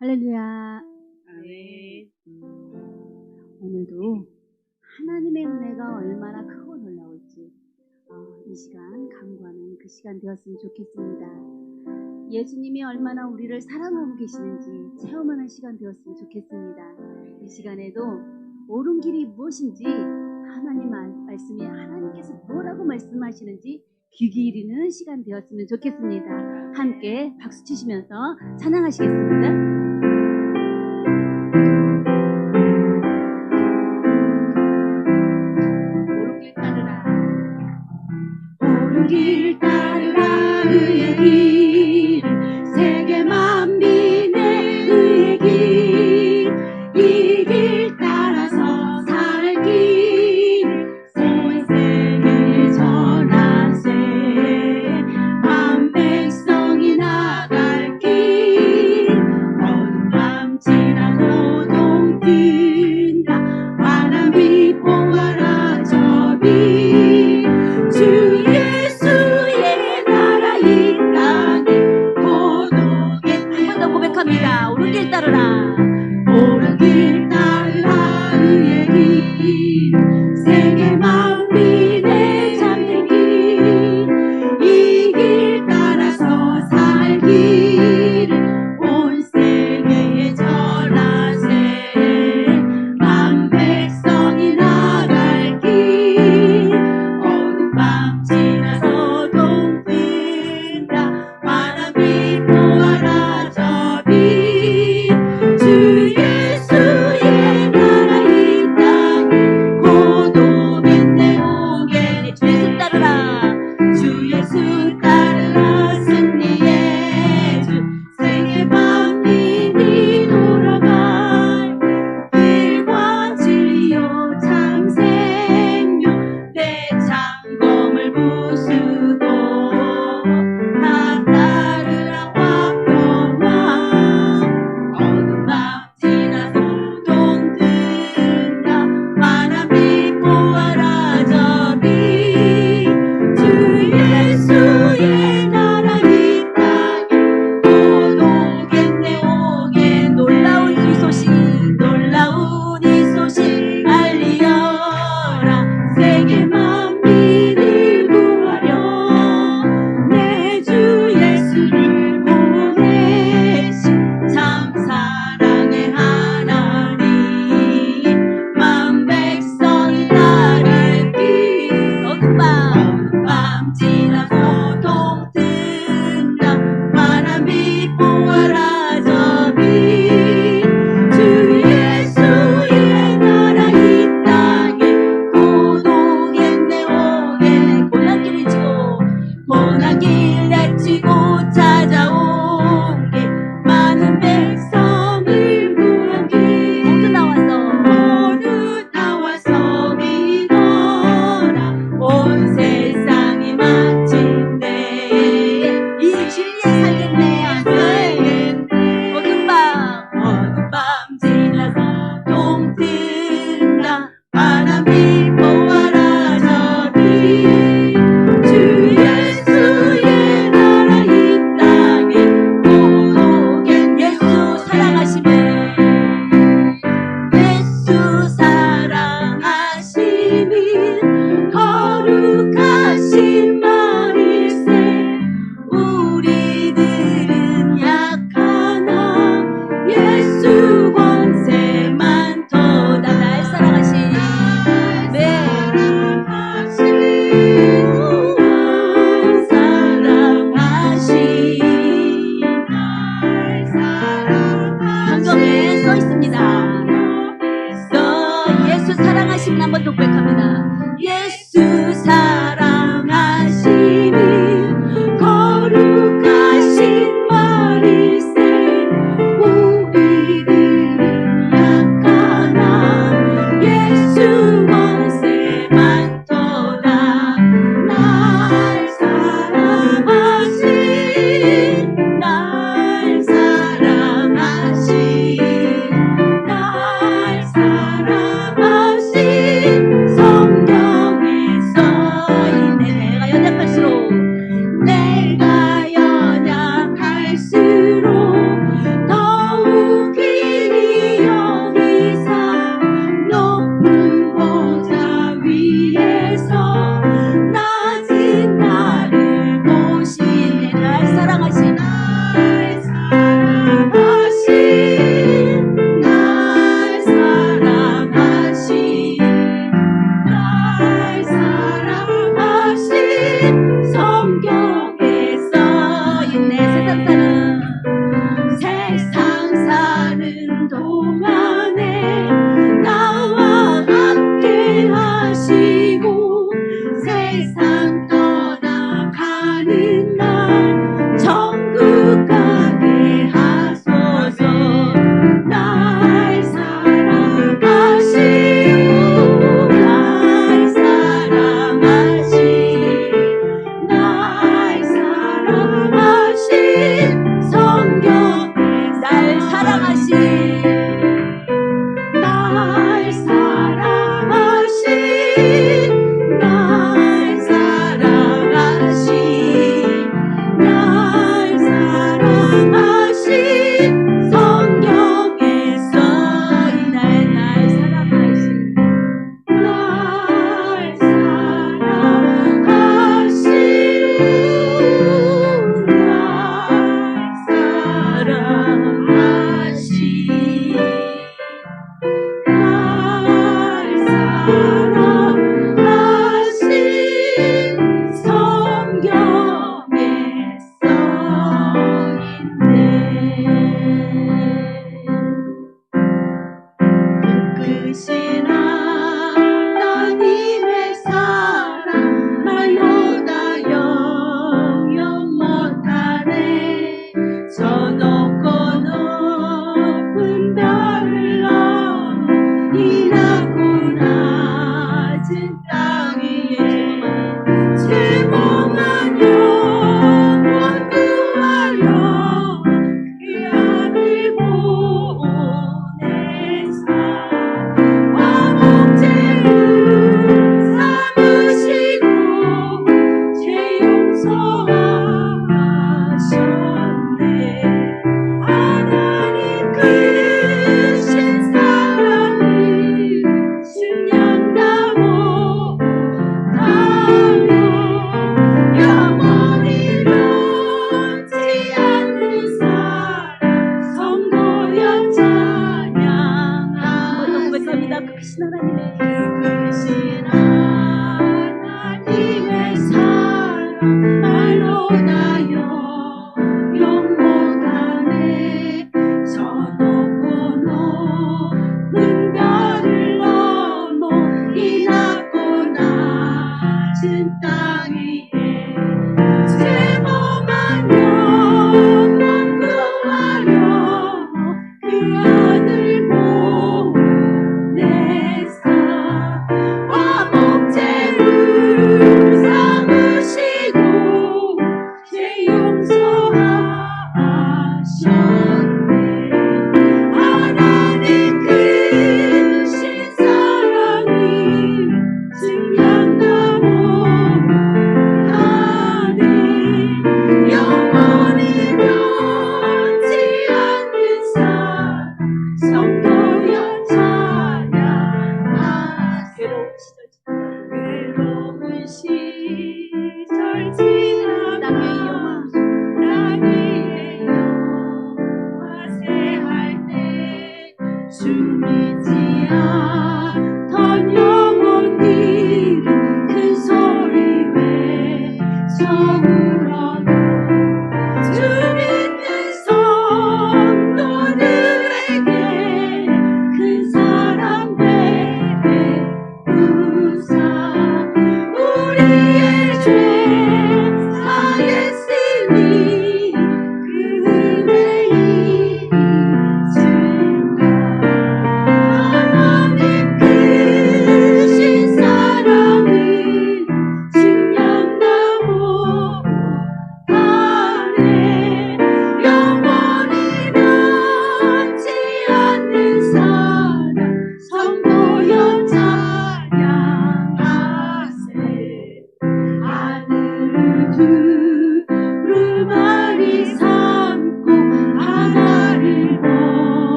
할렐루야. 아멘. 오늘도 하나님의 은혜가 얼마나 크고 놀라울지 이 시간 간구하는 그 시간 되었으면 좋겠습니다. 예수님이 얼마나 우리를 사랑하고 계시는지 체험하는 시간 되었으면 좋겠습니다. 이 시간에도 옳은 길이 무엇인지 하나님 말씀이 하나님께서 뭐라고 말씀하시는지 귀 기울이는 시간 되었으면 좋겠습니다. 함께 박수 치시면서 찬양하시겠습니다. 길 따르라 의의 길 세계 만민의 의의 길 이 길 따라서 살 길 세상에 전하세 만 백성이 나갈 길 어둠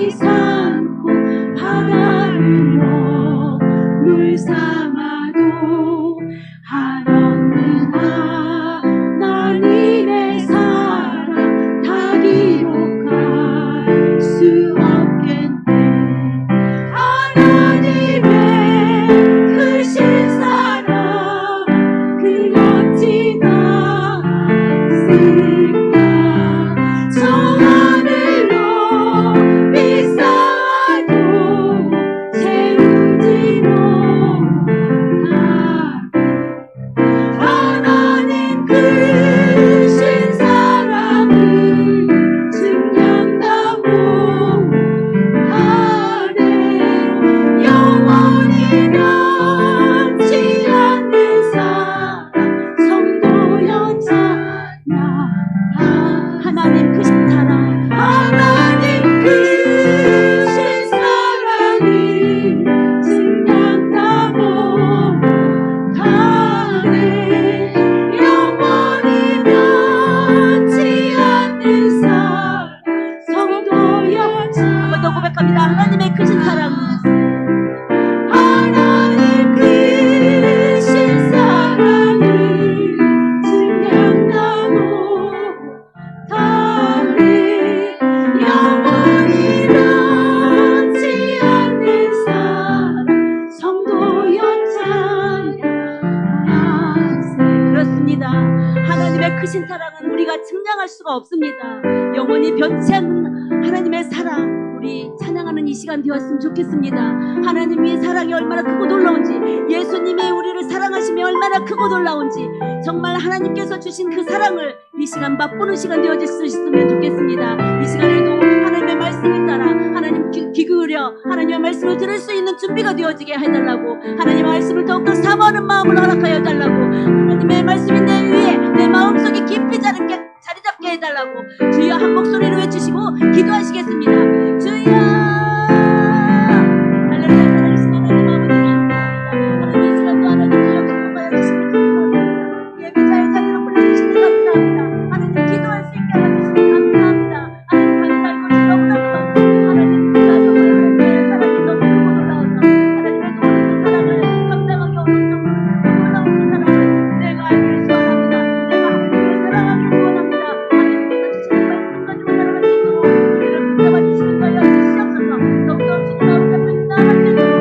땅이 삼고 바다를 먹물 삼아도 한없는 하나님의 사랑 다 기록할 수 없겠네. 하나님의 크신 사랑 그 어찌나 있을까. 저 하늘로 비싸도 채우지 못하네. 하나님 크신 사랑을 증명하고 하네. 영원히 변치 않는 사랑 성도였잖아. 하나님 크신 사랑, 하나님 크신 사랑을 증명하고 하네. 영원히 변치 않는 사랑 성도였잖아. 한번 더 고백합니다. 하나님의 크신 사랑, 하나님 크신 사랑을 증명하고 다네. 영원히 변치 않는 사랑 성도였잖아. 그렇습니다. 하나님의 크신 사랑은 우리가 측량할 수가 없습니다. 영원히 변치 않는 하나님의 사랑, 우리 찬양하는 이 시간 되었으면 좋겠습니다. 하나님의 사랑이 얼마나 크고 놀라운지, 예수님이 우리를 사랑하심이 얼마나 크고 놀라운지, 정말 하나님께서 주신 그 사랑을 이 시간 맛보는 시간 되어질 수 있으면 좋겠습니다. 이 시간에도 하나님의 말씀을 따라 하나님 귀 기울여 하나님의 말씀을 들을 수 있는 준비가 되어지게 해달라고, 하나님의 말씀을 더욱더 사모하는 마음을 허락하여 달라고, 하나님의 말씀이 내 위에 내 마음속에 깊이 자리 잡게 해달라고 주여 한 목소리로 외치시고 기도하시겠습니다. 주여 할렐루야. 살아계신 하나님 아버지 감사합니다. 하나님 이 시간도 하나님 주여 기뻐하여 주시니 감사합니다. 예배자의 자리로 불러주시니 감사합니다. 하나님 기도할 수 있게 하여주시니 감사합니다. 하나님 감사할 것이 너무나 많습니다. 하나님 주가 정말 하나님의 사랑이 너무 크고 놀라워서 하나님의 놀라운 사랑을 감당하기 어려운 정도로 크고 놀라운 그 사랑을 내가 알기를 소원합니다. 내가 하나님을 사랑하기를 소원합니다. 하나님께서 주시는 말씀 가지고 살아갈 수 있도록 우리를 붙잡아 주시는 거여 주시옵소서. 더욱더 주님 마음 잡고 나아갈 수 있도록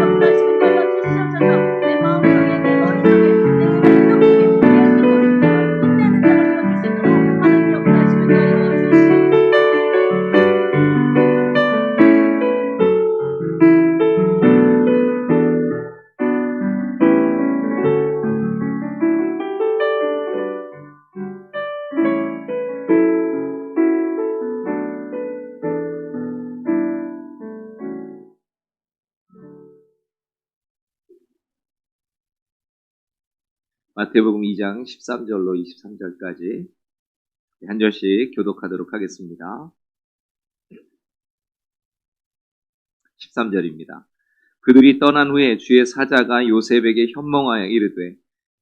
역사하시는 거여 주시옵소서. 내 마음속에 내 머릿속에 내 행동속에 예수 그리스도를 빛내는 자가 되어줄 수 있도록 하나님 역사하시는 거여 주시옵소서. 마태복음 2장 13절로 23절까지 한 절씩 교독하도록 하겠습니다. 13절입니다. 그들이 떠난 후에 주의 사자가 요셉에게 현몽하여 이르되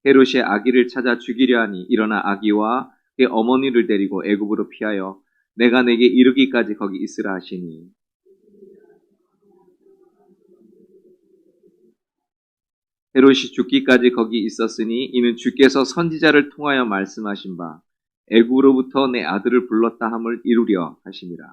헤롯이 아기를 찾아 죽이려 하니 일어나 아기와 그의 어머니를 데리고 애굽으로 피하여 내가 내게 이르기까지 거기 있으라 하시니 헤롯이 죽기까지 거기 있었으니 이는 주께서 선지자를 통하여 말씀하신 바 애굽으로부터 내 아들을 불렀다 함을 이루려 하심이라.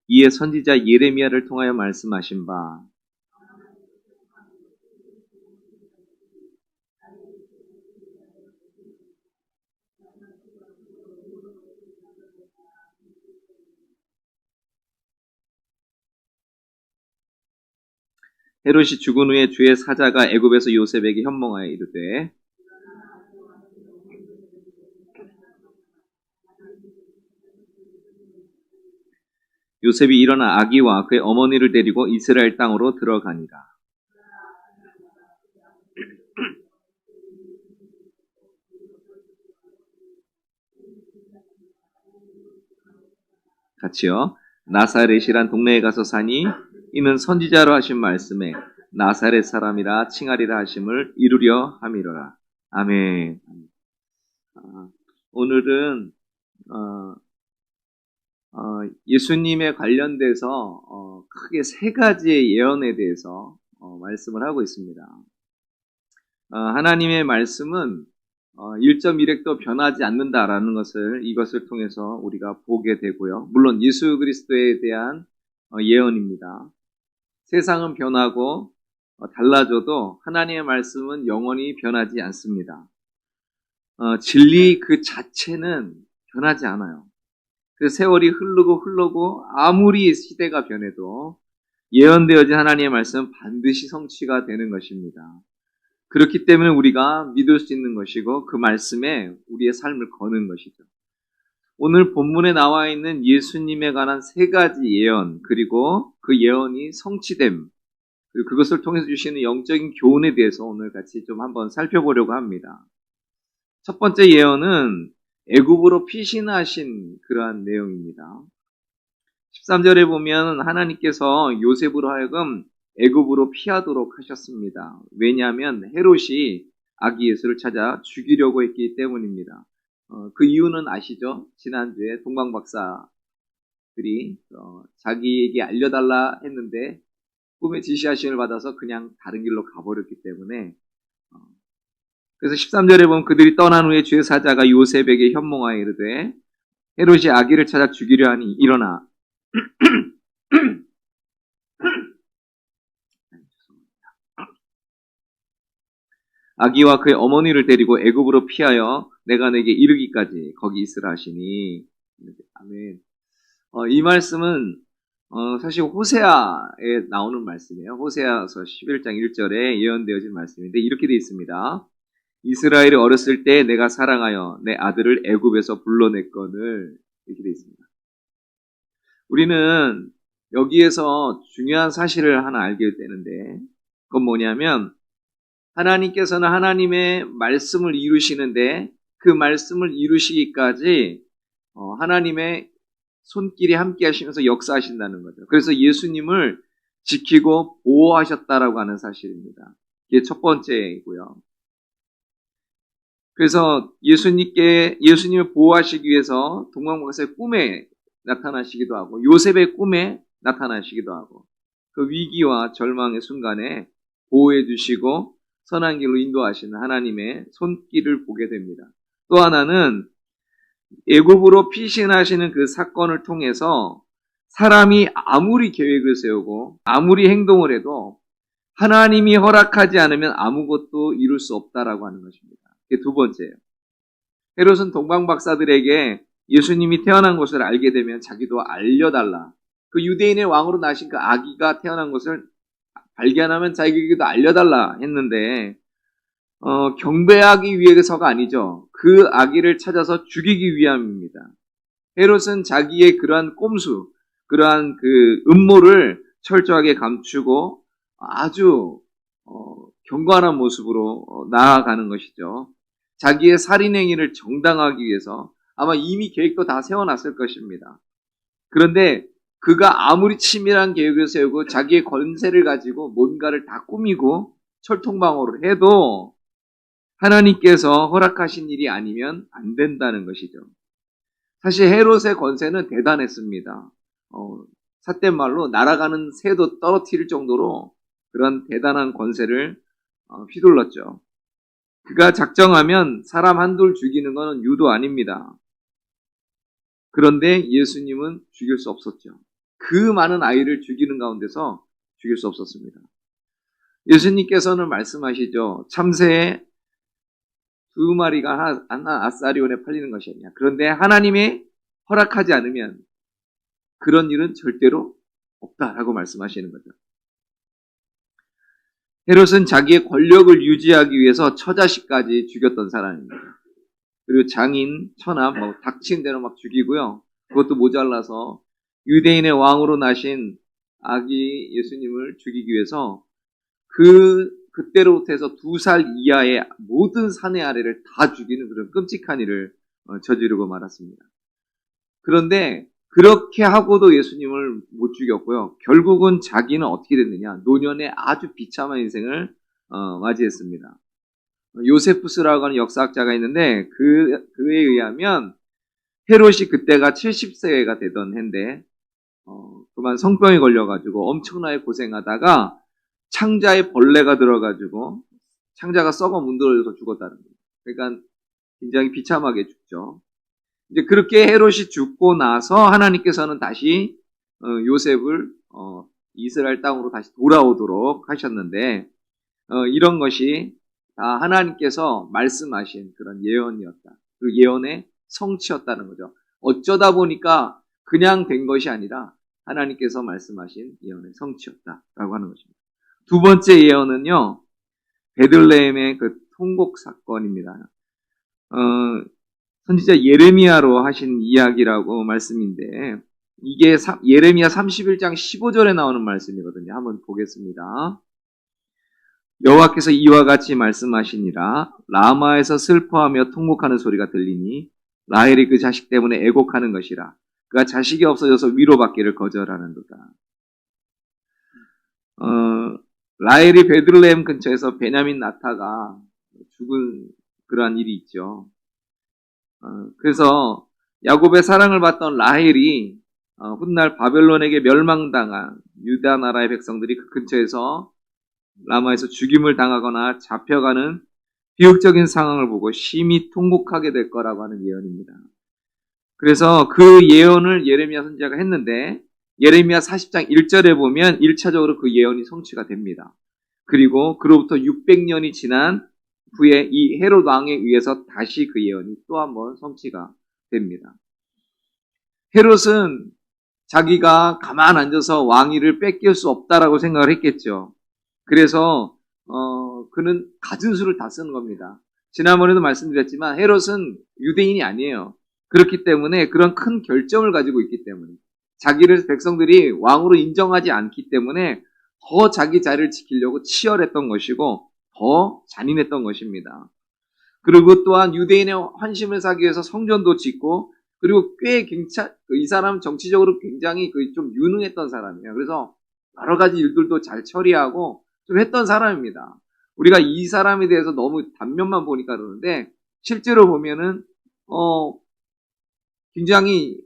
이에 선지자 예레미야를 통하여 말씀하신 바 헤롯이 죽은 후에 주의 사자가 애굽에서 요셉에게 현몽하여 이르되 요셉이 일어나 아기와 그의 어머니를 데리고 이스라엘 땅으로 들어가니라. 같이요. 나사렛이란 동네에 가서 사니 이는 선지자로 하신 말씀에 나사렛 사람이라 칭하리라 하심을 이루려 함이로라. 아멘. 오늘은 예수님에 관련돼서 크게 세 가지의 예언에 대해서 말씀을 하고 있습니다. 하나님의 말씀은 1.1획도 변하지 않는다라는 것을 이것을 통해서 우리가 보게 되고요. 물론 예수 그리스도에 대한 예언입니다. 세상은 변하고 달라져도 하나님의 말씀은 영원히 변하지 않습니다. 진리 그 자체는 변하지 않아요. 그 세월이 흐르고 아무리 시대가 변해도 예언되어진 하나님의 말씀은 반드시 성취가 되는 것입니다. 그렇기 때문에 우리가 믿을 수 있는 것이고 그 말씀에 우리의 삶을 거는 것이죠. 오늘 본문에 나와 있는 예수님에 관한 세 가지 예언, 그리고 그 예언이 성취됨, 그리고 그것을 통해서 주시는 영적인 교훈에 대해서 오늘 같이 좀 한번 살펴보려고 합니다. 첫 번째 예언은 애굽으로 피신하신 그러한 내용입니다. 13절에 보면 하나님께서 요셉으로 하여금 애굽으로 피하도록 하셨습니다. 왜냐하면 헤롯이 아기 예수를 찾아 죽이려고 했기 때문입니다. 그 이유는 아시죠? 지난주에 동방박사들이 자기에게 알려달라 했는데 꿈의 지시하심을 받아서 그냥 다른 길로 가버렸기 때문에 그래서 13절에 보면 그들이 떠난 후에 주의 사자가 요셉에게 현몽하여 이르되 헤롯이 아기를 찾아 죽이려 하니 일어나 아기와 그의 어머니를 데리고 애굽으로 피하여 내가 내게 이르기까지 거기 있으라 하시니. 아멘. 이 말씀은 사실 호세아에 나오는 말씀이에요. 호세아서 11장 1절에 예언되어진 말씀인데 이렇게 되어 있습니다. 이스라엘이 어렸을 때 내가 사랑하여 내 아들을 애굽에서 불러냈거늘. 이렇게 되어 있습니다. 우리는 여기에서 중요한 사실을 하나 알게 되는데 그건 뭐냐면 하나님께서는 하나님의 말씀을 이루시는데 그 말씀을 이루시기까지 하나님의 손길이 함께 하시면서 역사하신다는 거죠. 그래서 예수님을 지키고 보호하셨다라고 하는 사실입니다. 이게 첫 번째이고요. 그래서 예수님을 보호하시기 위해서 동방박사의 꿈에 나타나시기도 하고 요셉의 꿈에 나타나시기도 하고 그 위기와 절망의 순간에 보호해 주시고 선한 길로 인도하시는 하나님의 손길을 보게 됩니다. 또 하나는 애굽으로 피신하시는 그 사건을 통해서 사람이 아무리 계획을 세우고 아무리 행동을 해도 하나님이 허락하지 않으면 아무것도 이룰 수 없다라고 하는 것입니다. 이게 두 번째예요. 헤롯은 동방박사들에게 예수님이 태어난 것을 알게 되면 자기도 알려달라. 그 유대인의 왕으로 나신 그 아기가 태어난 것을 발견하면 자기에게도 알려달라 했는데 경배하기 위해서가 아니죠. 그 아기를 찾아서 죽이기 위함입니다. 헤롯은 자기의 그러한 꼼수, 그러한 그 음모를 철저하게 감추고 아주 견고한 모습으로 나아가는 것이죠. 자기의 살인행위를 정당화하기 위해서 아마 이미 계획도 다 세워놨을 것입니다. 그런데 그가 아무리 치밀한 계획을 세우고 자기의 권세를 가지고 뭔가를 다 꾸미고 철통방어를 해도 하나님께서 허락하신 일이 아니면 안 된다는 것이죠. 사실 헤롯의 권세는 대단했습니다. 삿된 말로 날아가는 새도 떨어뜨릴 정도로 그런 대단한 권세를 휘둘렀죠. 그가 작정하면 사람 한둘 죽이는 것은 유도 아닙니다. 그런데 예수님은 죽일 수 없었죠. 그 많은 아이를 죽이는 가운데서 죽일 수 없었습니다. 예수님께서는 말씀하시죠. 참새 2마리가 하나 아사리온에 팔리는 것이 아니냐. 그런데 하나님이 허락하지 않으면 그런 일은 절대로 없다라고 말씀하시는 거죠. 헤롯은 자기의 권력을 유지하기 위해서 처자식까지 죽였던 사람입니다. 그리고 장인, 처남, 닥친 대로 막 죽이고요. 그것도 모자라서 유대인의 왕으로 나신 아기 예수님을 죽이기 위해서 그때로부터 해서 2살 이하의 모든 사내 아래를 다 죽이는 그런 끔찍한 일을 저지르고 말았습니다. 그런데 그렇게 하고도 예수님을 못 죽였고요. 결국은 자기는 어떻게 됐느냐? 노년에 아주 비참한 인생을 맞이했습니다. 요세푸스라고 하는 역사학자가 있는데 그에 의하면 헤롯이 그때가 70세가 되던 해인데 그만 성병이 걸려가지고 엄청나게 고생하다가 창자에 벌레가 들어가지고 창자가 썩어 문드러져서 죽었다는 거예요. 그러니까 굉장히 비참하게 죽죠. 이제 그렇게 헤롯이 죽고 나서 하나님께서는 다시 요셉을 이스라엘 땅으로 다시 돌아오도록 하셨는데 이런 것이 다 하나님께서 말씀하신 그런 예언이었다. 그 예언의 성취였다는 거죠. 어쩌다 보니까 그냥 된 것이 아니라 하나님께서 말씀하신 예언의 성취였다라고 하는 것입니다. 두 번째 예언은요, 베들레헴의 그 통곡 사건입니다. 선지자 예레미야로 하신 이야기라고 말씀인데 이게 예레미야 31장 15절에 나오는 말씀이거든요. 한번 보겠습니다. 여호와께서 이와 같이 말씀하시니라. 라마에서 슬퍼하며 통곡하는 소리가 들리니 라헬이 그 자식 때문에 애곡하는 것이라. 그가 자식이 없어져서 위로받기를 거절하는도다. 라헬이 베들레헴 근처에서 베냐민 나타가 죽은 그러한 일이 있죠. 그래서 야곱의 사랑을 받던 라헬이 훗날 바벨론에게 멸망당한 유다 나라의 백성들이 그 근처에서 라마에서 죽임을 당하거나 잡혀가는 비극적인 상황을 보고 심히 통곡하게 될 거라고 하는 예언입니다. 그래서 그 예언을 예레미야 선지자가 했는데 예레미야 40장 1절에 보면 1차적으로 그 예언이 성취가 됩니다. 그리고 그로부터 600년이 지난 후에 이 헤롯 왕에 의해서 다시 그 예언이 또 한번 성취가 됩니다. 헤롯은 자기가 가만 앉아서 왕위를 뺏길 수 없다라고 생각을 했겠죠. 그래서 그는 갖은 수를 다 쓰는 겁니다. 지난번에도 말씀드렸지만 헤롯은 유대인이 아니에요. 그렇기 때문에 그런 큰 결점을 가지고 있기 때문에 자기를 백성들이 왕으로 인정하지 않기 때문에 더 자기 자리를 지키려고 치열했던 것이고 더 잔인했던 것입니다. 그리고 또한 유대인의 환심을 사기 위해서 성전도 짓고 그리고 꽤 이 사람은 정치적으로 굉장히 좀 유능했던 사람이에요. 그래서 여러 가지 일들도 잘 처리하고 좀 했던 사람입니다. 우리가 이 사람에 대해서 너무 단면만 보니까 그러는데 실제로 보면은 굉장히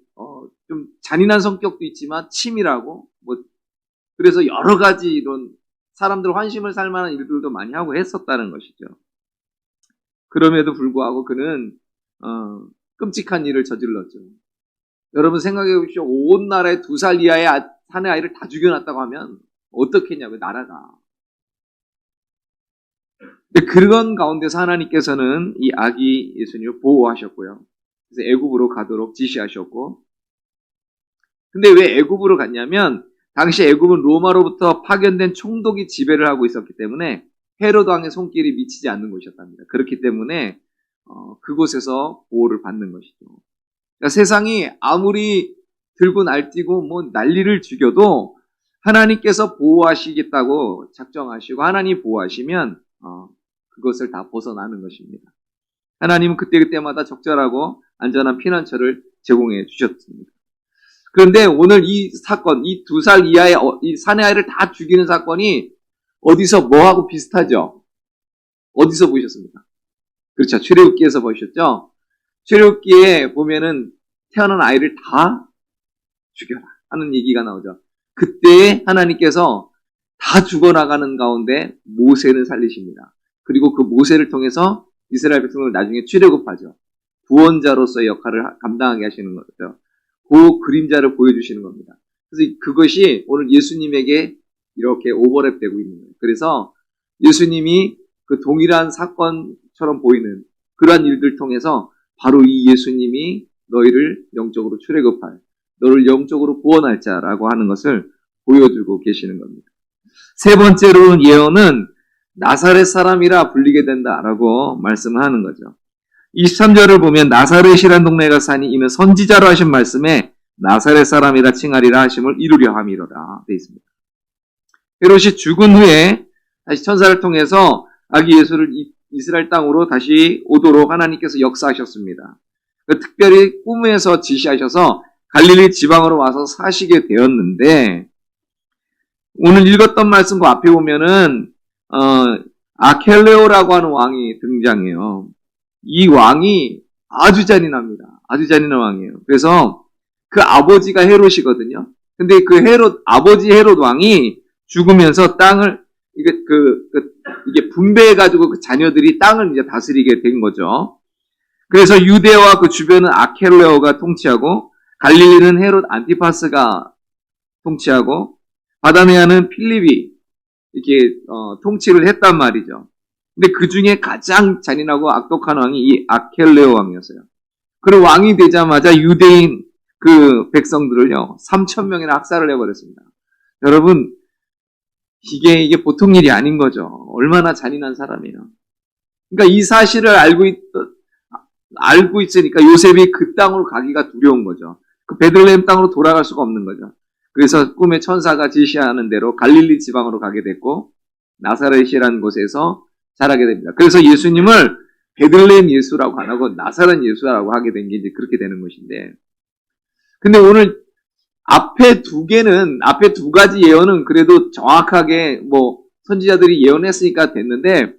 좀 잔인한 성격도 있지만 치밀하고 그래서 여러 가지 이런 사람들 환심을 살 만한 일들도 많이 하고 했었다는 것이죠. 그럼에도 불구하고 그는 끔찍한 일을 저질렀죠. 여러분 생각해 보십시오. 온 나라에 2살 이하의 사내 아이를 다 죽여놨다고 하면 어떻겠냐고요, 나라가. 그런 가운데서 하나님께서는 이 아기 예수님을 보호하셨고요. 그래서 애굽으로 가도록 지시하셨고, 근데 왜 애굽으로 갔냐면 당시 애굽은 로마로부터 파견된 총독이 지배를 하고 있었기 때문에 헤롯 왕의 손길이 미치지 않는 곳이었답니다. 그렇기 때문에 그곳에서 보호를 받는 것이죠. 그러니까 세상이 아무리 들고 날뛰고 난리를 죽여도 하나님께서 보호하시겠다고 작정하시고 하나님이 보호하시면 그것을 다 벗어나는 것입니다. 하나님은 그때그때마다 적절하고 안전한 피난처를 제공해 주셨습니다. 그런데 오늘 이 사건, 이 2살 이하의 이 사내 아이를 다 죽이는 사건이 어디서 뭐하고 비슷하죠? 어디서 보셨습니까? 그렇죠. 출애굽기에서 보셨죠? 출애굽기에 보면은 태어난 아이를 다 죽여라 하는 얘기가 나오죠. 그때 하나님께서 다 죽어나가는 가운데 모세를 살리십니다. 그리고 그 모세를 통해서 이스라엘 백성을 나중에 출애굽하죠. 구원자로서의 역할을 감당하게 하시는 거죠. 그 그림자를 보여주시는 겁니다. 그래서 그것이 오늘 예수님에게 이렇게 오버랩되고 있는 거예요. 그래서 예수님이 그 동일한 사건처럼 보이는 그러한 일들 통해서 바로 이 예수님이 너희를 영적으로 출애굽할, 너를 영적으로 구원할 자라고 하는 것을 보여주고 계시는 겁니다. 세 번째로 예언은 나사렛 사람이라 불리게 된다라고 말씀을 하는 거죠. 23절을 보면 나사렛이란 동네가 사니 이는 선지자로 하신 말씀에 나사렛 사람이라 칭하리라 하심을 이루려 함이로라 되어 있습니다. 헤롯이 죽은 후에 다시 천사를 통해서 아기 예수를 이스라엘 땅으로 다시 오도록 하나님께서 역사하셨습니다. 특별히 꿈에서 지시하셔서 갈릴리 지방으로 와서 사시게 되었는데, 오늘 읽었던 말씀과 앞에 보면은 아켈레오라고 하는 왕이 등장해요. 이 왕이 아주 잔인합니다. 아주 잔인한 왕이에요. 그래서 그 아버지가 헤롯이거든요. 근데 그 아버지 헤롯 왕이 죽으면서 땅을 이게 분배해가지고 그 자녀들이 땅을 이제 다스리게 된 거죠. 그래서 유대와 그 주변은 아켈레오가 통치하고, 갈릴리는 헤롯 안티파스가 통치하고, 바다네아는 필립이 이렇게 통치를 했단 말이죠. 근데 그 중에 가장 잔인하고 악독한 왕이 이 아켈레오 왕이었어요. 그리고 왕이 되자마자 유대인 그 백성들을요 3,000명이나 학살을 해버렸습니다. 여러분, 이게 보통 일이 아닌 거죠. 얼마나 잔인한 사람이에요. 그러니까 이 사실을 알고 있으니까 요셉이 그 땅으로 가기가 두려운 거죠. 그 베들레헴 땅으로 돌아갈 수가 없는 거죠. 그래서 꿈의 천사가 지시하는 대로 갈릴리 지방으로 가게 됐고, 나사렛이라는 곳에서 자라게 됩니다. 그래서 예수님을 베들레헴 예수라고 안 하고 나사렛 예수라고 하게 된 게 이제 그렇게 되는 것인데, 근데 오늘 앞에 두 가지 예언은 그래도 정확하게 선지자들이 예언했으니까 됐는데,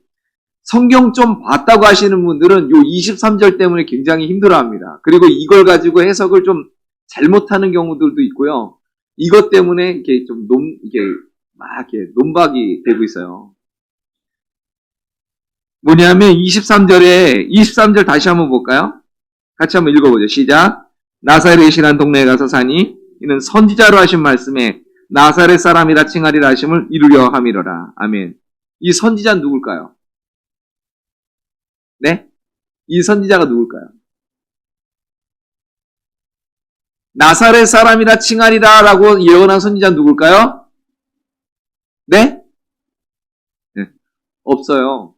성경 좀 봤다고 하시는 분들은 요 23절 때문에 굉장히 힘들어합니다. 그리고 이걸 가지고 해석을 좀 잘못하는 경우들도 있고요. 이것 때문에 이렇게 이렇게 논박이 되고 있어요. 뭐냐면 23절 다시 한번 볼까요? 같이 한번 읽어보죠. 시작. 나사렛이란 동네에 가서 사니 이는 선지자로 하신 말씀에 나사렛 사람이라 칭하리라 하심을 이루려 함이로라. 아멘. 이 선지자는 누굴까요? 네? 이 선지자가 누굴까요? 나사렛 사람이라 칭하리라 라고 예언한 선지자는 누굴까요? 네? 네. 없어요.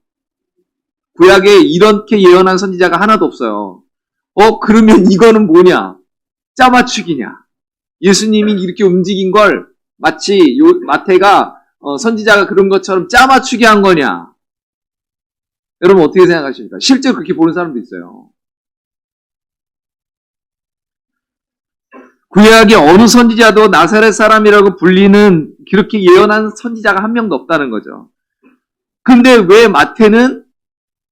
구약에 이렇게 예언한 선지자가 하나도 없어요. 그러면 이거는 뭐냐? 짜맞추기냐? 예수님이 이렇게 움직인 걸 마치 마태가 선지자가 그런 것처럼 짜맞추기 한 거냐? 여러분 어떻게 생각하십니까? 실제로 그렇게 보는 사람도 있어요. 구약의 어느 선지자도 나사렛 사람이라고 불리는 그렇게 예언한 선지자가 한 명도 없다는 거죠. 근데 왜 마태는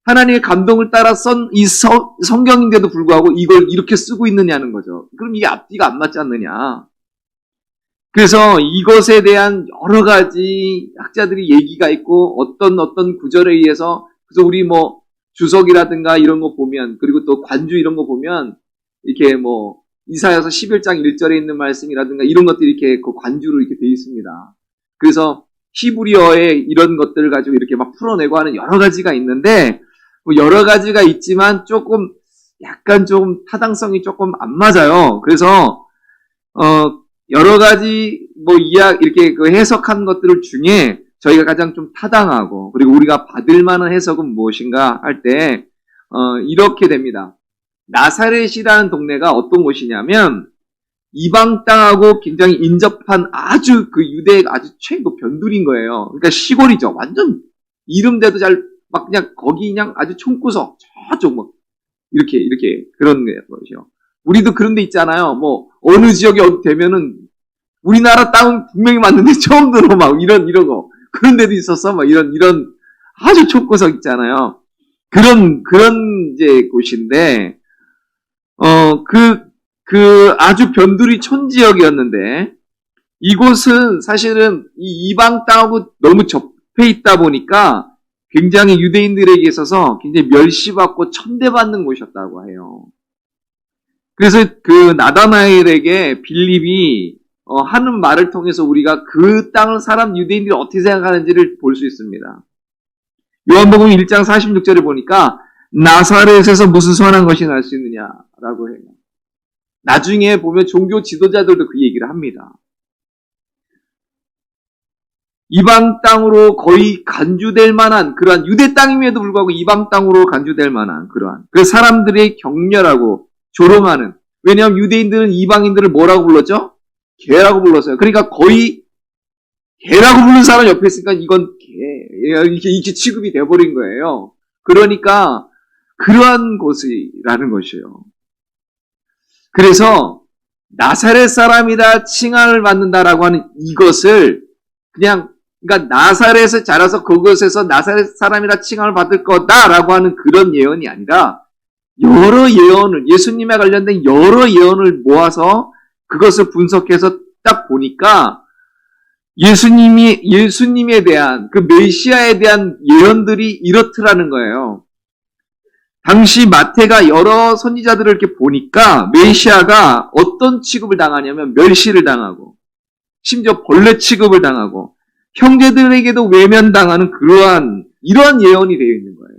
하나님의 감동을 따라 쓴 이 성경인데도 불구하고 이걸 이렇게 쓰고 있느냐는 거죠. 그럼 이게 앞뒤가 안 맞지 않느냐. 그래서 이것에 대한 여러 가지 학자들이 얘기가 있고 어떤 구절에 의해서, 그래서 우리 주석이라든가 이런 거 보면, 그리고 또 관주 이런 거 보면 이렇게 이사야서 11장 1절에 있는 말씀이라든가 이런 것들이 이렇게 그 관주로 이렇게 돼 있습니다. 그래서 히브리어의 이런 것들을 가지고 이렇게 막 풀어내고 하는 여러 가지가 있는데, 여러 가지가 있지만 약간 좀 타당성이 조금 안 맞아요. 그래서 여러 가지 이렇게 그 해석한 것들 중에 저희가 가장 좀 타당하고, 그리고 우리가 받을 만한 해석은 무엇인가 할 때 이렇게 됩니다. 나사렛이라는 동네가 어떤 곳이냐면 이방 땅하고 굉장히 인접한 아주 그 유대의 아주 최고 변두리인 거예요. 그러니까 시골이죠. 완전 이름대도 그냥 거기 그냥 아주 총구석 저쪽 이렇게 그런 것이요. 우리도 그런 데 있잖아요. 어느 지역에 어디 되면은 우리나라 땅은 분명히 맞는데 처음 들어 이런 거. 그런 데도 있었어. 이런 아주 총구석 있잖아요. 그런 이제 곳인데, 그 아주 변두리 촌지역이었는데, 이곳은 사실은 이 이방 땅하고 너무 접해 있다 보니까 굉장히 유대인들에게 있어서 굉장히 멸시받고 천대받는 곳이었다고 해요. 그래서 그 나다나엘에게 빌립이 하는 말을 통해서 우리가 그 땅을 유대인들이 어떻게 생각하는지를 볼 수 있습니다. 요한복음 1장 46절에 보니까 나사렛에서 무슨 선한 것이 날 수 있느냐라고 해요. 나중에 보면 종교 지도자들도 그 얘기를 합니다. 이방 땅으로 거의 간주될 만한 그러한, 유대 땅임에도 불구하고 이방 땅으로 간주될 만한 그러한, 그 사람들의 격렬하고 조롱하는, 왜냐하면 유대인들은 이방인들을 뭐라고 불렀죠? 개라고 불렀어요. 그러니까 거의 개라고 부르는 사람 옆에 있으니까 이건 개, 이렇게 취급이 돼버린 거예요. 그러니까 그러한 곳이라는 것이에요. 그래서 나사렛 사람이다 칭함을 받는다라고 하는 이것을 그냥 그러니까 나사렛에 자라서 그곳에서 나사렛 사람이라 칭함을 받을 거다라고 하는 그런 예언이 아니라 여러 예언을 예수님에 관련된 여러 예언을 모아서 그것을 분석해서 딱 보니까 예수님에 대한 그 메시아에 대한 예언들이 이렇더라는 거예요. 당시 마태가 여러 선지자들을 이렇게 보니까 메시아가 어떤 취급을 당하냐면 멸시를 당하고 심지어 벌레 취급을 당하고 형제들에게도 외면당하는 그러한 이런 예언이 되어 있는 거예요.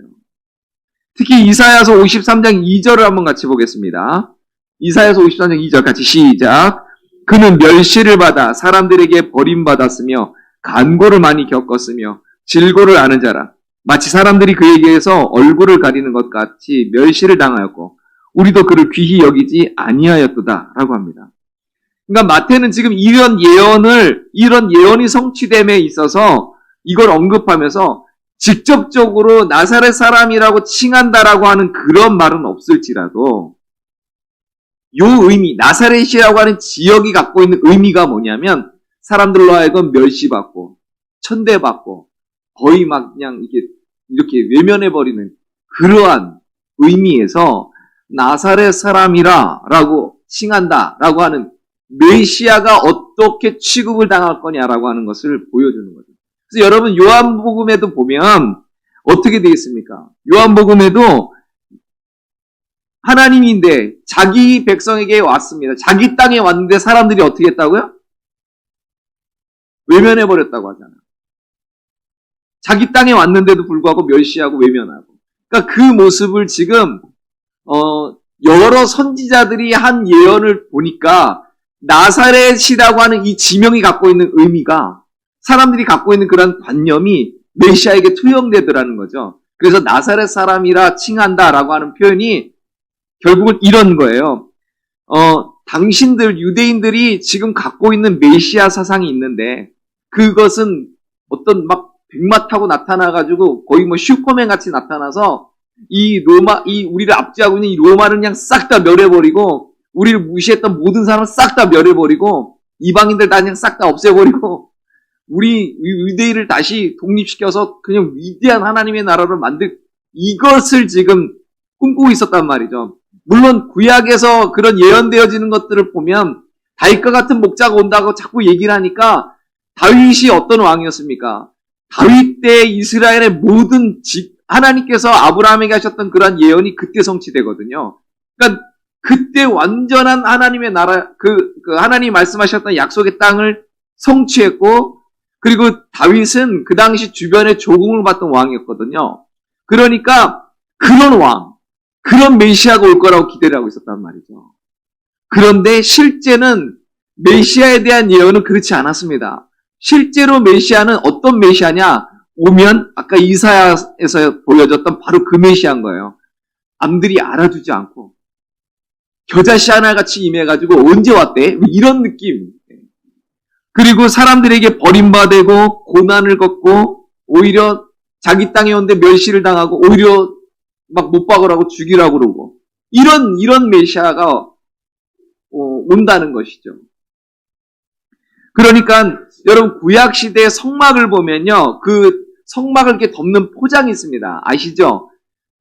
특히 이사야서 53장 2절을 한번 같이 보겠습니다. 이사야서 53장 2절 같이 시작. 그는 멸시를 받아 사람들에게 버림받았으며 간고를 많이 겪었으며 질고를 아는 자라. 마치 사람들이 그에게서 얼굴을 가리는 것 같이 멸시를 당하였고 우리도 그를 귀히 여기지 아니하였도다 라고 합니다. 그러니까 마태는 지금 이런 예언이 성취됨에 있어서 이걸 언급하면서 직접적으로 나사렛 사람이라고 칭한다라고 하는 그런 말은 없을지라도 요 의미, 나사렛이라고 하는 지역이 갖고 있는 의미가 뭐냐면 사람들로 하여금 멸시받고 천대받고 거의 막 그냥 이렇게 외면해버리는 그러한 의미에서 나사렛 사람이라고 칭한다라고 하는 메시아가 어떻게 취급을 당할 거냐라고 하는 것을 보여주는 거죠. 그래서 여러분 요한복음에도 보면 어떻게 되겠습니까? 요한복음에도 하나님인데 자기 백성에게 왔습니다. 자기 땅에 왔는데 사람들이 어떻게 했다고요? 외면해버렸다고 하잖아요. 자기 땅에 왔는데도 불구하고 멸시하고 외면하고. 그러니까 그 모습을 지금 여러 선지자들이 한 예언을 보니까 나사렛이라고 하는 이 지명이 갖고 있는 의미가 사람들이 갖고 있는 그런 관념이 메시아에게 투영되더라는 거죠. 그래서 나사렛 사람이라 칭한다라고 하는 표현이 결국은 이런 거예요. 당신들 유대인들이 지금 갖고 있는 메시아 사상이 있는데 그것은 어떤 막 백마 타고 나타나가지고 거의 뭐 슈퍼맨 같이 나타나서 우리를 압제하고 있는 이 로마를 그냥 싹 다 멸해버리고 우리를 무시했던 모든 사람을 싹 다 멸해버리고 이방인들 다 그냥 싹 다 없애버리고 우리 유대인을 다시 독립시켜서 그냥 위대한 하나님의 나라를 만들 이것을 지금 꿈꾸고 있었단 말이죠. 물론 구약에서 그런 예언되어지는 것들을 보면 다윗과 같은 목자가 온다고 자꾸 얘기를 하니까 다윗이 어떤 왕이었습니까? 다윗 때 이스라엘의 모든 하나님께서 아브라함에게 하셨던 그런 예언이 그때 성취되거든요. 그러니까 그때 완전한 하나님의 나라, 그 하나님이 말씀하셨던 약속의 땅을 성취했고, 그리고 다윗은 그 당시 주변에 조공을 받던 왕이었거든요. 그러니까 그런 왕, 그런 메시아가 올 거라고 기대를 하고 있었단 말이죠. 그런데 실제는 메시아에 대한 예언은 그렇지 않았습니다. 실제로 메시아는 어떤 메시아냐? 오면 아까 이사야에서 보여줬던 바로 그 메시아인 거예요. 남들이 알아주지 않고 겨자씨 하나같이 임해가지고 언제 왔대? 이런 느낌. 그리고 사람들에게 버림받고 고난을 겪고 오히려 자기 땅에 온데 멸시를 당하고 오히려 막 못 박으라고 죽이라고 그러고 이런 메시아가 온다는 것이죠. 그러니까 여러분 구약 시대의 성막을 보면요, 그 성막을 이렇게 덮는 포장이 있습니다. 아시죠?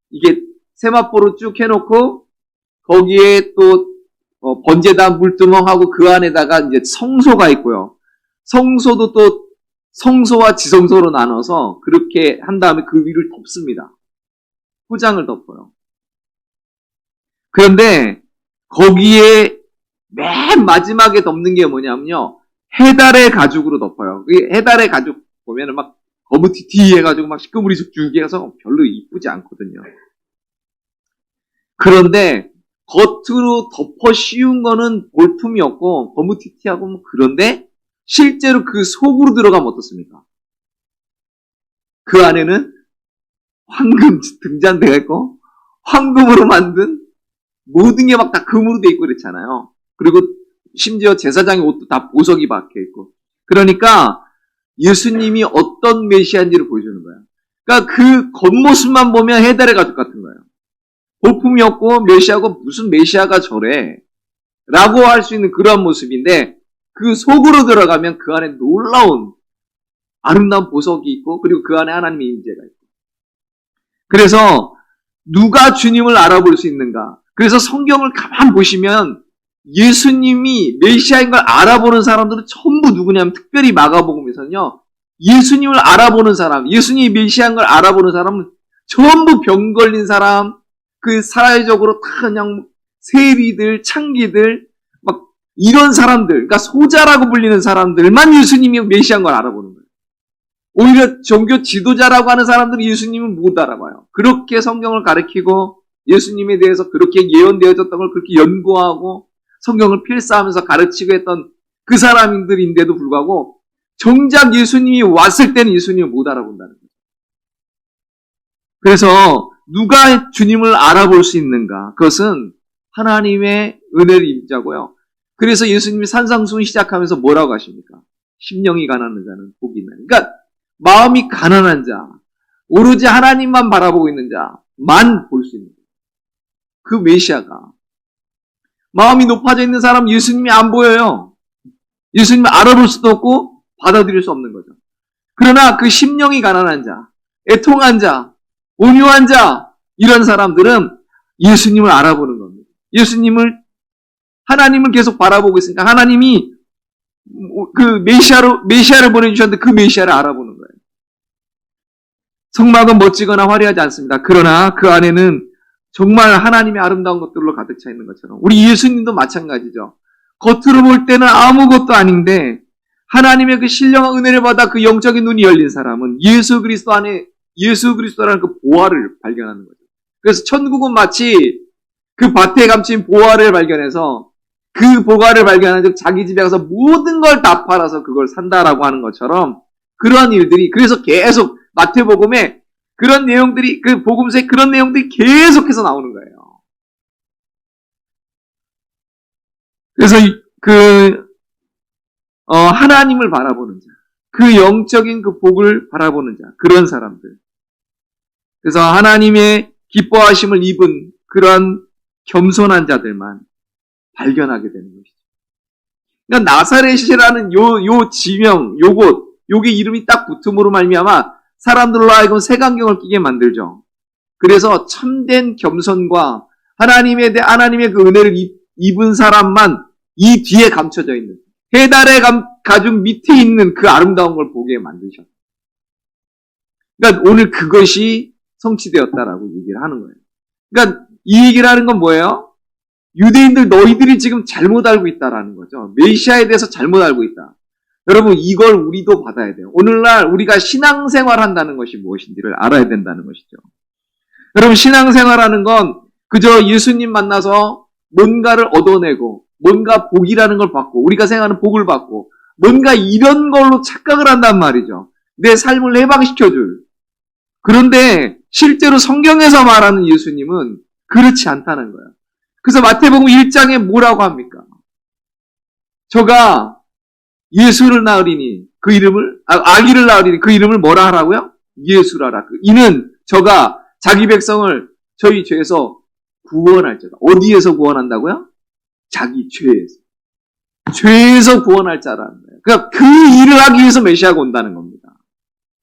이게 세마포로 쭉 해놓고 거기에 또 번제단 물두멍하고 그 안에다가 이제 성소가 있고요. 성소도 또 성소와 지성소로 나눠서 그렇게 한 다음에 그 위를 덮습니다. 포장을 덮어요. 그런데 거기에 맨 마지막에 덮는 게 뭐냐면요, 해달의 가죽으로 덮어요. 해달의 가죽 보면은 막 거무튀튀 해가지고 막 시꺼무리죽죽이 해서 별로 이쁘지 않거든요. 그런데 겉으로 덮어 씌운 거는 볼품이 없고 거무튀튀하고 뭐 그런데 실제로 그 속으로 들어가면 어떻습니까? 그 안에는 황금 등잔대가 있고 황금으로 만든 모든 게 막 다 금으로 돼 있고 그렇잖아요. 그리고 심지어 제사장의 옷도 다 보석이 박혀 있고. 그러니까 예수님이 어떤 메시아인지를 보여주는 거예요. 그러니까 그 겉모습만 보면 해달의 가죽 같은 거예요. 볼품이 없고 메시아고 무슨 메시아가 저래. 라고 할 수 있는 그런 모습인데 그 속으로 들어가면 그 안에 놀라운 아름다운 보석이 있고 그리고 그 안에 하나님의 임재가 있고 그래서 누가 주님을 알아볼 수 있는가? 그래서 성경을 가만 보시면 예수님이 메시아인 걸 알아보는 사람들은 전부 누구냐면 특별히 마가복음에서는요. 예수님을 알아보는 사람, 예수님이 메시아인 걸 알아보는 사람은 전부 병 걸린 사람, 그 사회적으로 다 그냥 세리들, 창기들, 막 이런 사람들, 그러니까 소자라고 불리는 사람들만 예수님이 메시아인 걸 알아보는 거예요. 오히려 종교 지도자라고 하는 사람들은 예수님은 못 알아봐요. 그렇게 성경을 가르치고 예수님에 대해서 그렇게 예언되어졌던 걸 그렇게 연구하고 성경을 필사하면서 가르치고 했던 그 사람들인데도 불구하고 정작 예수님이 왔을 때는 예수님을 못 알아본다는 거예요. 그래서 누가 주님을 알아볼 수 있는가? 그것은 하나님의 은혜를 입자고요. 그래서 예수님이 산상수훈 시작하면서 뭐라고 하십니까? 심령이 가난한 자는 복이 있나니. 그러니까 마음이 가난한 자, 오로지 하나님만 바라보고 있는 자만 볼 수 있는 거예요. 그 메시아가. 마음이 높아져 있는 사람 예수님이 안 보여요. 예수님을 알아볼 수도 없고 받아들일 수 없는 거죠. 그러나 그 심령이 가난한 자, 애통한 자, 온유한 자 이런 사람들은 예수님을 알아보는 겁니다. 하나님을 계속 바라보고 있으니까 하나님이 그 메시아를 보내주셨는데 그 메시아를 알아보는 거예요. 성막은 멋지거나 화려하지 않습니다. 그러나 그 안에는 정말 하나님의 아름다운 것들로 가득 차 있는 것처럼 우리 예수님도 마찬가지죠. 겉으로 볼 때는 아무것도 아닌데 하나님의 그 신령한 은혜를 받아 그 영적인 눈이 열린 사람은 예수 그리스도 안에 예수 그리스도라는 그 보화를 발견하는 거죠. 그래서 천국은 마치 그 밭에 감춘 보화를 발견해서 그 보화를 발견한 즉 자기 집에 가서 모든 걸 다 팔아서 그걸 산다라고 하는 것처럼 그러한 일들이 그래서 계속 마태복음에 그런 내용들이 그 복음서에 그런 내용들이 계속해서 나오는 거예요. 그래서 하나님을 바라보는 자, 그 영적인 그 복을 바라보는 자, 그런 사람들. 그래서 하나님의 기뻐하심을 입은 그러한 겸손한 자들만 발견하게 되는 것이죠. 그러니까 나사렛이라는 요 지명, 요게 이름이 딱 붙음으로 말미암아 사람들로 하여금 색안경을 끼게 만들죠. 그래서 참된 겸손과 하나님의 그 은혜를 입은 사람만 이 뒤에 감춰져 있는 해달의 가죽 밑에 있는 그 아름다운 걸 보게 만드셨어요. 그러니까 오늘 그것이 성취되었다라고 얘기를 하는 거예요. 그러니까 이 얘기를 하는 건 뭐예요? 유대인들 너희들이 지금 잘못 알고 있다라는 거죠. 메시아에 대해서 잘못 알고 있다. 여러분 이걸 우리도 받아야 돼요. 오늘날 우리가 신앙생활 한다는 것이 무엇인지를 알아야 된다는 것이죠. 여러분 신앙생활하는 건 그저 예수님 만나서 뭔가를 얻어내고 뭔가 복이라는 걸 받고 우리가 생각하는 복을 받고 뭔가 이런 걸로 착각을 한단 말이죠. 내 삶을 해방시켜줄. 그런데 실제로 성경에서 말하는 예수님은 그렇지 않다는 거예요. 그래서 마태복음 1장에 뭐라고 합니까? 저가 예수를 낳으리니 그 이름을 아기를 낳으리니 그 이름을 뭐라 하라고요? 예수라라. 이는 저가 자기 백성을 저희 죄에서 구원할 자다. 어디에서 구원한다고요? 자기 죄에서 구원할 자라는 거예요. 그러니까 그 일을 하기 위해서 메시아가 온다는 겁니다.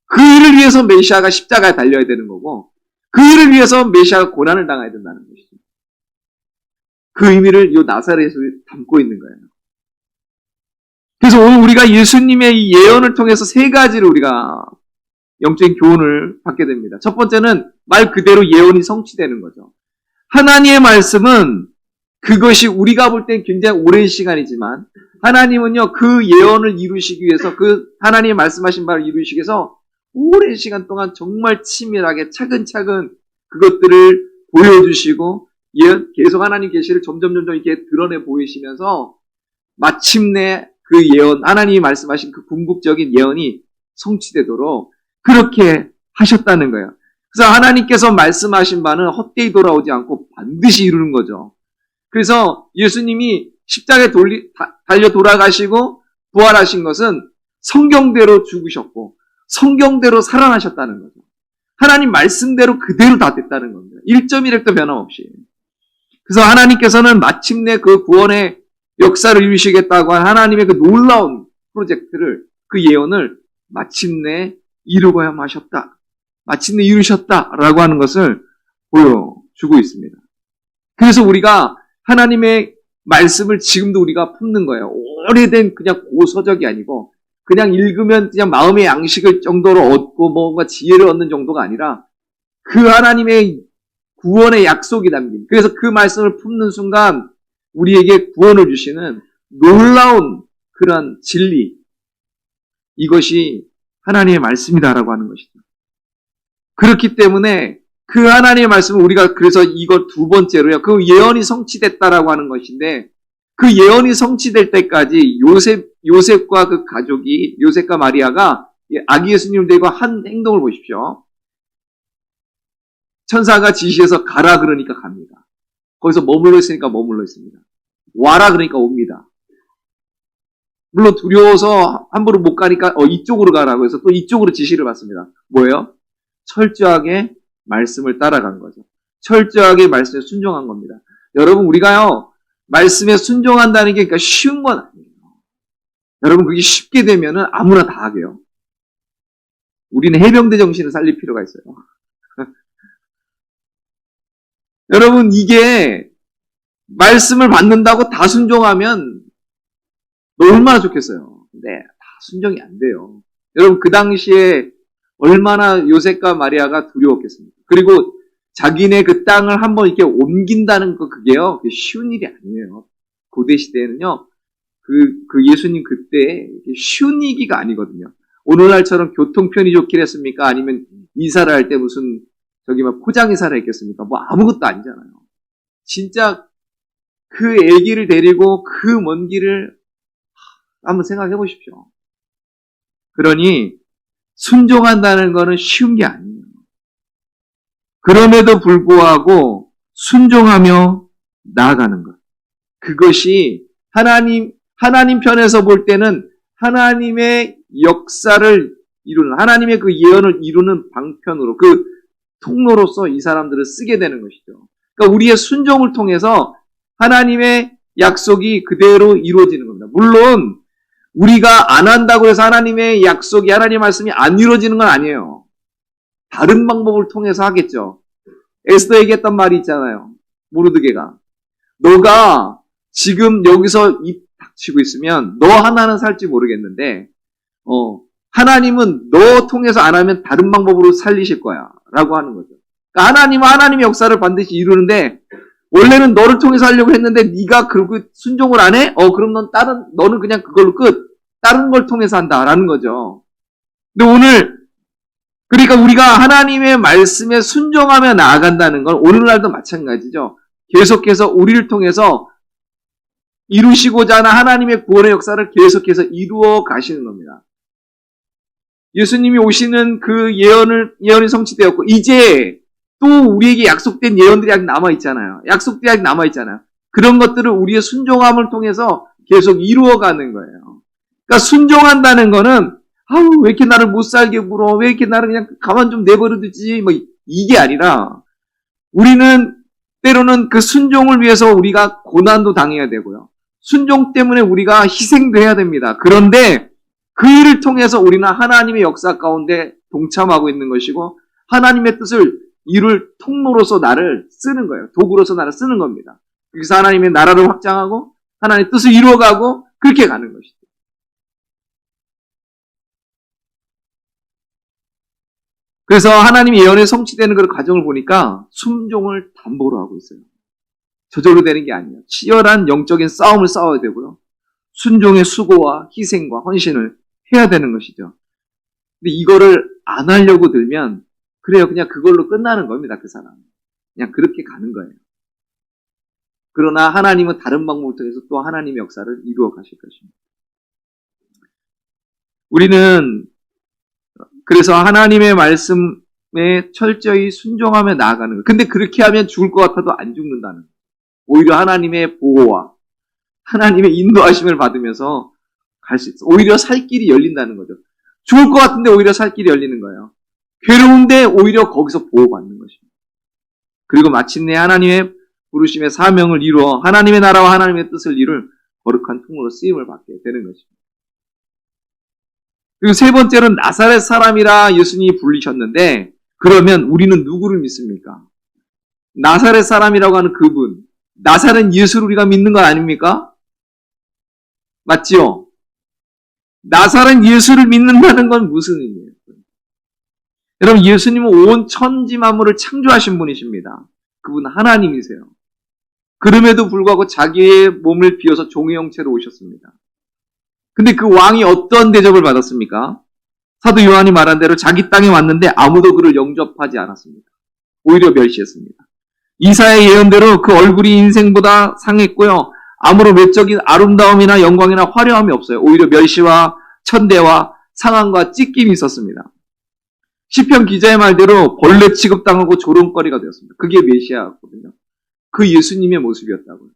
그 일을 위해서 메시아가 십자가에 달려야 되는 거고 그 일을 위해서 메시아가 고난을 당해야 된다는 것이죠. 그 의미를 이 나사렛에 담고 있는 거예요. 그래서 오늘 우리가 예수님의 이 예언을 통해서 세 가지를 우리가 영적인 교훈을 받게 됩니다. 첫 번째는 말 그대로 예언이 성취되는 거죠. 하나님의 말씀은 그것이 우리가 볼 땐 굉장히 오랜 시간이지만 하나님은요 그 예언을 이루시기 위해서 그 하나님의 말씀하신 바를 이루시기 위해서 오랜 시간 동안 정말 치밀하게 차근차근 그것들을 보여주시고 계속 하나님 계시를 점점 이렇게 드러내 보이시면서 마침내 그 예언, 하나님이 말씀하신 그 궁극적인 예언이 성취되도록 그렇게 하셨다는 거예요. 그래서 하나님께서 말씀하신 바는 헛되이 돌아오지 않고 반드시 이루는 거죠. 그래서 예수님이 십자가에 달려 돌아가시고 부활하신 것은 성경대로 죽으셨고 성경대로 살아나셨다는 거죠. 하나님 말씀대로 그대로 다 됐다는 겁니다. 1.1획도 변함없이. 그래서 하나님께서는 마침내 그 구원의 역사를 이루시겠다고 한 하나님의 그 놀라운 프로젝트를, 그 예언을 마침내 이루고야 하셨다. 마침내 이루셨다라고 하는 것을 보여주고 있습니다. 그래서 우리가 하나님의 말씀을 지금도 우리가 품는 거예요. 오래된 그냥 고서적이 아니고 그냥 읽으면 그냥 마음의 양식을 정도로 얻고 뭔가 지혜를 얻는 정도가 아니라 그 하나님의 구원의 약속이 담긴, 그래서 그 말씀을 품는 순간 우리에게 구원을 주시는 놀라운 그런 진리, 이것이 하나님의 말씀이다라고 하는 것이죠. 그렇기 때문에 그 하나님의 말씀을 우리가, 그래서 이거 두 번째로요, 그 예언이 성취됐다라고 하는 것인데, 그 예언이 성취될 때까지 요셉과 그 가족이, 요셉과 마리아가 아기 예수님을 데리고 한 행동을 보십시오. 천사가 지시해서 가라 그러니까 갑니다. 거기서 머물러 있으니까 머물러 있습니다. 와라 그러니까 옵니다. 물론 두려워서 함부로 못 가니까 이쪽으로 가라고 해서 또 이쪽으로 지시를 받습니다. 뭐예요? 철저하게 말씀을 따라간 거죠. 철저하게 말씀에 순종한 겁니다. 여러분, 우리가요, 말씀에 순종한다는 게 그러니까 쉬운 건 아니에요. 여러분, 그게 쉽게 되면은 아무나 다 하게요. 우리는 해병대 정신을 살릴 필요가 있어요. 여러분, 이게 말씀을 받는다고 다 순종하면 얼마나 좋겠어요. 근데 다 순종이 안 돼요. 여러분, 그 당시에 얼마나 요셉과 마리아가 두려웠겠습니까? 그리고 자기네 그 땅을 한번 이렇게 옮긴다는 거, 그게요, 쉬운 일이 아니에요. 고대 시대에는요, 그 예수님 그때 쉬운 얘기가 아니거든요. 오늘날처럼 교통편이 좋긴 했습니까? 아니면 이사를 할 때 무슨 저기 막 포장 이사를 했겠습니까? 뭐 아무것도 아니잖아요. 진짜 그 아기를 데리고 그 먼 길을 한번 생각해 보십시오. 그러니 순종한다는 거는 쉬운 게 아니에요. 그럼에도 불구하고 순종하며 나아가는 것. 그것이 하나님 편에서 볼 때는 하나님의 역사를 이루는, 하나님의 그 예언을 이루는 방편으로, 그 통로로서 이 사람들을 쓰게 되는 것이죠. 그러니까 우리의 순종을 통해서 하나님의 약속이 그대로 이루어지는 겁니다. 물론 우리가 안 한다고 해서 하나님의 약속이, 하나님의 말씀이 안 이루어지는 건 아니에요. 다른 방법을 통해서 하겠죠. 에스더에게 했던 말이 있잖아요. 모르드게가. 너가 지금 여기서 입 닥치고 있으면 너 하나는 살지 모르겠는데 하나님은 너 통해서 안 하면 다른 방법으로 살리실 거야 라고 하는 거죠. 그러니까 하나님은 하나님의 역사를 반드시 이루는데, 원래는 너를 통해서 하려고 했는데 네가 그렇게 순종을 안 해? 그럼 너는 그냥 그걸로 끝. 다른 걸 통해서 한다라는 거죠. 근데 오늘, 그러니까 우리가 하나님의 말씀에 순종하며 나아간다는 건 오늘날도 마찬가지죠. 계속해서 우리를 통해서 이루시고자 하는 하나님의 구원의 역사를 계속해서 이루어 가시는 겁니다. 예수님이 오시는 그 예언이 성취되었고, 이제 또 우리에게 약속된 예언들이 아직 남아있잖아요. 그런 것들을 우리의 순종함을 통해서 계속 이루어가는 거예요. 그러니까 순종한다는 거는, 왜 이렇게 나를 못 살게 굴어? 왜 이렇게 나를 그냥 가만 좀 내버려두지? 이게 아니라, 우리는 때로는 그 순종을 위해서 우리가 고난도 당해야 되고요. 순종 때문에 우리가 희생도 해야 됩니다. 그런데 그 일을 통해서 우리는 하나님의 역사 가운데 동참하고 있는 것이고, 하나님의 뜻을 이룰 통로로서 나를 쓰는 거예요. 도구로서 나를 쓰는 겁니다. 그래서 하나님의 나라를 확장하고 하나님의 뜻을 이루어가고 그렇게 가는 것이죠. 그래서 하나님의 예언에 성취되는 그 과정을 보니까 순종을 담보로 하고 있어요. 저절로 되는 게 아니에요. 치열한 영적인 싸움을 싸워야 되고요. 순종의 수고와 희생과 헌신을 해야 되는 것이죠. 근데 이거를 안 하려고 들면 그래요. 그냥 그걸로 끝나는 겁니다. 그 사람은. 그냥 그렇게 가는 거예요. 그러나 하나님은 다른 방법을 통해서 또 하나님의 역사를 이루어 가실 것입니다. 우리는 그래서 하나님의 말씀에 철저히 순종하며 나아가는 거예요. 근데 그렇게 하면 죽을 것 같아도 안 죽는다는 거예요. 오히려 하나님의 보호와 하나님의 인도하심을 받으면서 갈 수 있어요. 오히려 살 길이 열린다는 거죠. 죽을 것 같은데 오히려 살 길이 열리는 거예요. 괴로운데 오히려 거기서 보호받는 것입니다. 그리고 마침내 하나님의 부르심의 사명을 이루어 하나님의 나라와 하나님의 뜻을 이룰 거룩한 통로로 쓰임을 받게 되는 것입니다. 그리고 세 번째로는 나사렛 사람이라 예수님이 불리셨는데 그러면 우리는 누구를 믿습니까? 나사렛 사람이라고 하는 그분, 나사렛 예수를 우리가 믿는 거 아닙니까? 맞지요? 나사렛 예수를 믿는다는 건 무슨 의미예요? 여러분, 예수님은 온 천지 만물을 창조하신 분이십니다. 그분 하나님이세요. 그럼에도 불구하고 자기의 몸을 비워서 종의 형체로 오셨습니다. 근데 그 왕이 어떤 대접을 받았습니까? 사도 요한이 말한 대로 자기 땅에 왔는데 아무도 그를 영접하지 않았습니다. 오히려 멸시했습니다. 이사야의 예언대로 그 얼굴이 인생보다 상했고요. 아무런 외적인 아름다움이나 영광이나 화려함이 없어요. 오히려 멸시와 천대와 상함과 찢김이 있었습니다. 시편 기자의 말대로 벌레 취급당하고 조롱거리가 되었습니다. 그게 메시아거든요. 그 예수님의 모습이었다고요.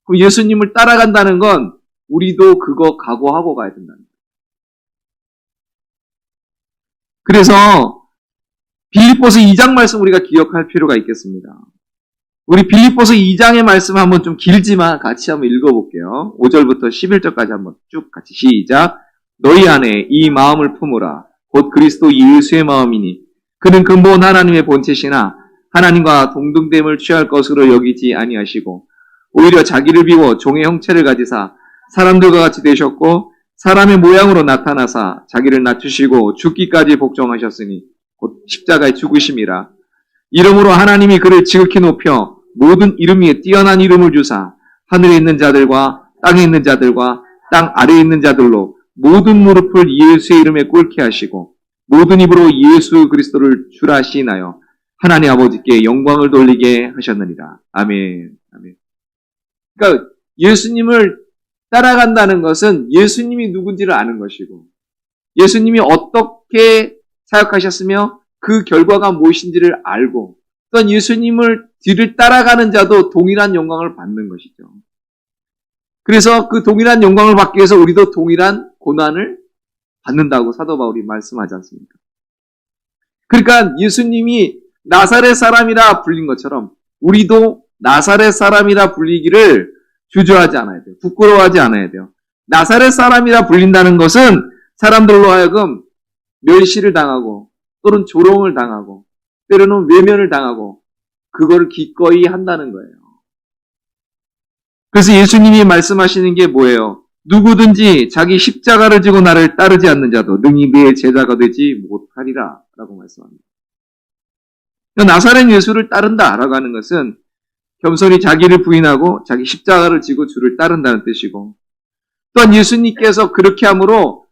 그럼 예수님을 따라간다는 건 우리도 그거 각오하고 가야 된다는 거예요. 그래서 빌립보서 2장 말씀 우리가 기억할 필요가 있겠습니다. 우리 빌립보서 2장의 말씀 한번 좀 길지만 같이 한번 읽어볼게요. 5절부터 11절까지 한번 쭉 같이 시작. 너희 안에 이 마음을 품으라. 곧 그리스도 예수의 마음이니 그는 근본 하나님의 본체시나 하나님과 동등됨을 취할 것으로 여기지 아니하시고 오히려 자기를 비워 종의 형체를 가지사 사람들과 같이 되셨고 사람의 모양으로 나타나사 자기를 낮추시고 죽기까지 복종하셨으니 곧 십자가에 죽으심이라. 이름으로 하나님이 그를 지극히 높여 모든 이름 위에 뛰어난 이름을 주사 하늘에 있는 자들과 땅에 있는 자들과 땅 아래에 있는 자들로 모든 무릎을 예수의 이름에 꿇게 하시고 모든 입으로 예수 그리스도를 주라 시인하여 하나님 아버지께 영광을 돌리게 하셨느니라. 아멘. 아멘. 그러니까 예수님을 따라간다는 것은 예수님이 누군지를 아는 것이고 예수님이 어떻게 사역하셨으며 그 결과가 무엇인지를 알고 또한 예수님을 뒤를 따라가는 자도 동일한 영광을 받는 것이죠. 그래서 그 동일한 영광을 받기 위해서 우리도 동일한 고난을 받는다고 사도 바울이 말씀하지 않습니까? 그러니까 예수님이 나사렛 사람이라 불린 것처럼 우리도 나사렛 사람이라 불리기를 주저하지 않아야 돼요. 부끄러워하지 않아야 돼요. 나사렛 사람이라 불린다는 것은 사람들로 하여금 멸시를 당하고 또는 조롱을 당하고 때로는 외면을 당하고 그거를 기꺼이 한다는 거예요. 그래서 예수님이 말씀하시는 게 뭐예요? 누구든지 자기 십자가를 지고 나를 따르지 않는 자도 능히 내 제자가 되지 못하리라 라고 말씀합니다. 나사렛 예수를 따른다라고 하는 것은 겸손히 자기를 부인하고 자기 십자가를 지고 주를 따른다는 뜻이고 또한 예수님께서 그렇게 함으로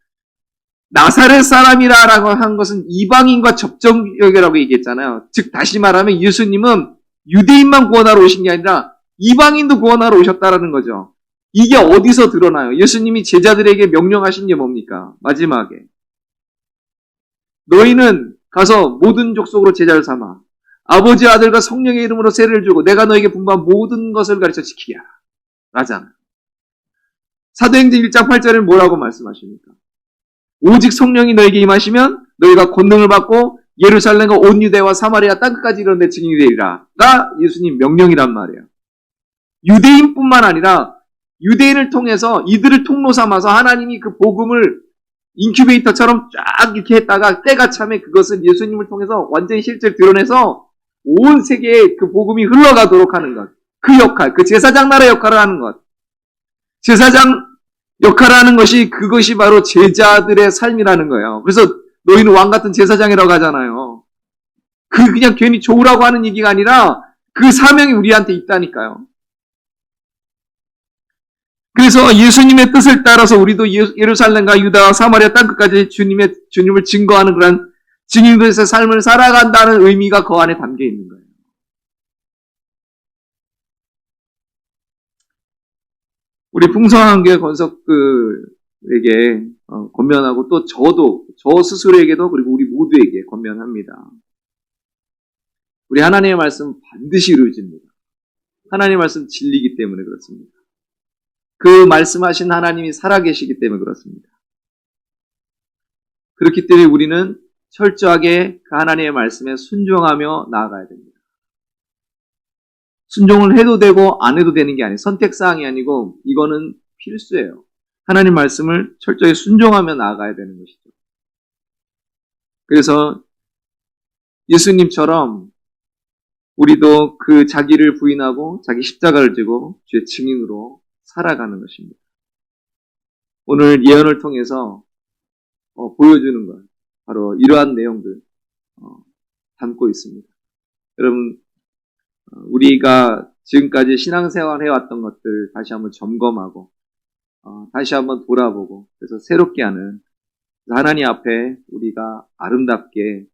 나사렛 사람이라고 한 것은 이방인과 접점역이라고 얘기했잖아요. 즉 다시 말하면 예수님은 유대인만 구원하러 오신 게 아니라 이방인도 구원하러 오셨다라는 거죠. 이게 어디서 드러나요? 예수님이 제자들에게 명령하신 게 뭡니까? 마지막에 너희는 가서 모든 족속으로 제자를 삼아 아버지 아들과 성령의 이름으로 세례를 주고 내가 너에게 분부한 모든 것을 가르쳐 지키게 하라 라잖아요. 사도행전 1장 8절에는 뭐라고 말씀하십니까? 오직 성령이 너에게 임하시면 너희가 권능을 받고 예루살렘과 온 유대와 사마리아 땅끝까지 이르는 데 증인이 되리라가 예수님 명령이란 말이에요. 유대인뿐만 아니라 유대인을 통해서 이들을 통로 삼아서 하나님이 그 복음을 인큐베이터처럼 쫙 이렇게 했다가 때가 참에 그것을 예수님을 통해서 완전히 실제로 드러내서 온 세계에 그 복음이 흘러가도록 하는 것. 그 역할, 그 제사장 나라 역할을 하는 것. 제사장 역할을 하는 것이 그것이 바로 제자들의 삶이라는 거예요. 그래서 너희는 왕 같은 제사장이라고 하잖아요. 그 그냥 괜히 좋으라고 하는 얘기가 아니라 그 사명이 우리한테 있다니까요. 그래서 예수님의 뜻을 따라서 우리도 예루살렘과 유다와 사마리아 땅끝까지 주님을 증거하는 그런 증인들의 삶을 살아간다는 의미가 그 안에 담겨 있는 거예요. 우리 풍성한교회 건석들에게 권면하고 또 저 스스로에게도 그리고 우리 모두에게 권면합니다. 우리 하나님의 말씀 반드시 이루어집니다. 하나님의 말씀 진리이기 때문에 그렇습니다. 그 말씀하신 하나님이 살아계시기 때문에 그렇습니다. 그렇기 때문에 우리는 철저하게 그 하나님의 말씀에 순종하며 나아가야 됩니다. 순종을 해도 되고 안 해도 되는 게 아니에요. 선택사항이 아니고 이거는 필수예요. 하나님 말씀을 철저히 순종하며 나아가야 되는 것이죠. 그래서 예수님처럼 우리도 그 자기를 부인하고 자기 십자가를 지고 주의 증인으로 살아가는 것입니다. 오늘 예언을 통해서 보여주는 것, 바로 이러한 내용들 담고 있습니다. 여러분, 우리가 지금까지 신앙생활 해왔던 것들 다시 한번 점검하고 다시 한번 돌아보고 그래서 새롭게 하는 하나님 앞에 우리가 아름답게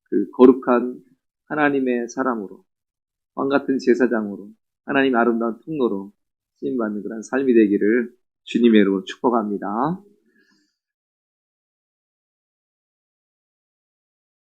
그 거룩한 하나님의 사람으로 왕 같은 제사장으로 하나님의 아름다운 통로로 쓰임받는 그런 삶이 되기를 주님의 이름으로 축복합니다.